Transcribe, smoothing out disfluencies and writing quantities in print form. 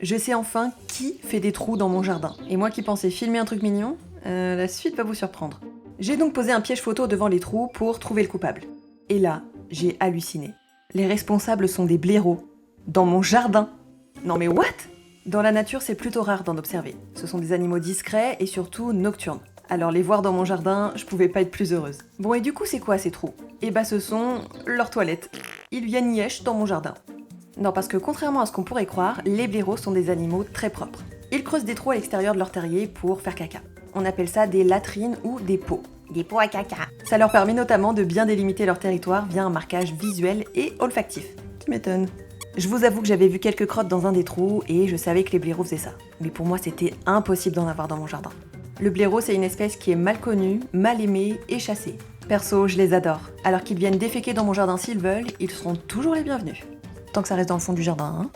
je sais enfin qui fait des trous dans mon jardin. Et moi qui pensais filmer un truc mignon, la suite va vous surprendre. J'ai donc posé un piège photo devant les trous pour trouver le coupable. Et là, j'ai halluciné. Les responsables sont des blaireaux. Dans mon jardin. Non mais what? Dans la nature, c'est plutôt rare d'en observer. Ce sont des animaux discrets et surtout nocturnes. Alors les voir dans mon jardin, je pouvais pas être plus heureuse. Bon et du coup c'est quoi ces trous? Eh bah ce sont leurs toilettes. Ils viennent nièche dans mon jardin. Non parce que contrairement à ce qu'on pourrait croire, les blaireaux sont des animaux très propres. Ils creusent des trous à l'extérieur de leur terrier pour faire caca. On appelle ça des latrines ou des pots. Des pots à caca. Ça leur permet notamment de bien délimiter leur territoire via un marquage visuel et olfactif. Tu m'étonnes. Je vous avoue que j'avais vu quelques crottes dans un des trous et je savais que les blaireaux faisaient ça. Mais pour moi c'était impossible d'en avoir dans mon jardin. Le blaireau c'est une espèce qui est mal connue, mal aimée et chassée. Perso, je les adore. Alors qu'ils viennent déféquer dans mon jardin s'ils veulent, ils seront toujours les bienvenus. Tant que ça reste dans le fond du jardin, hein.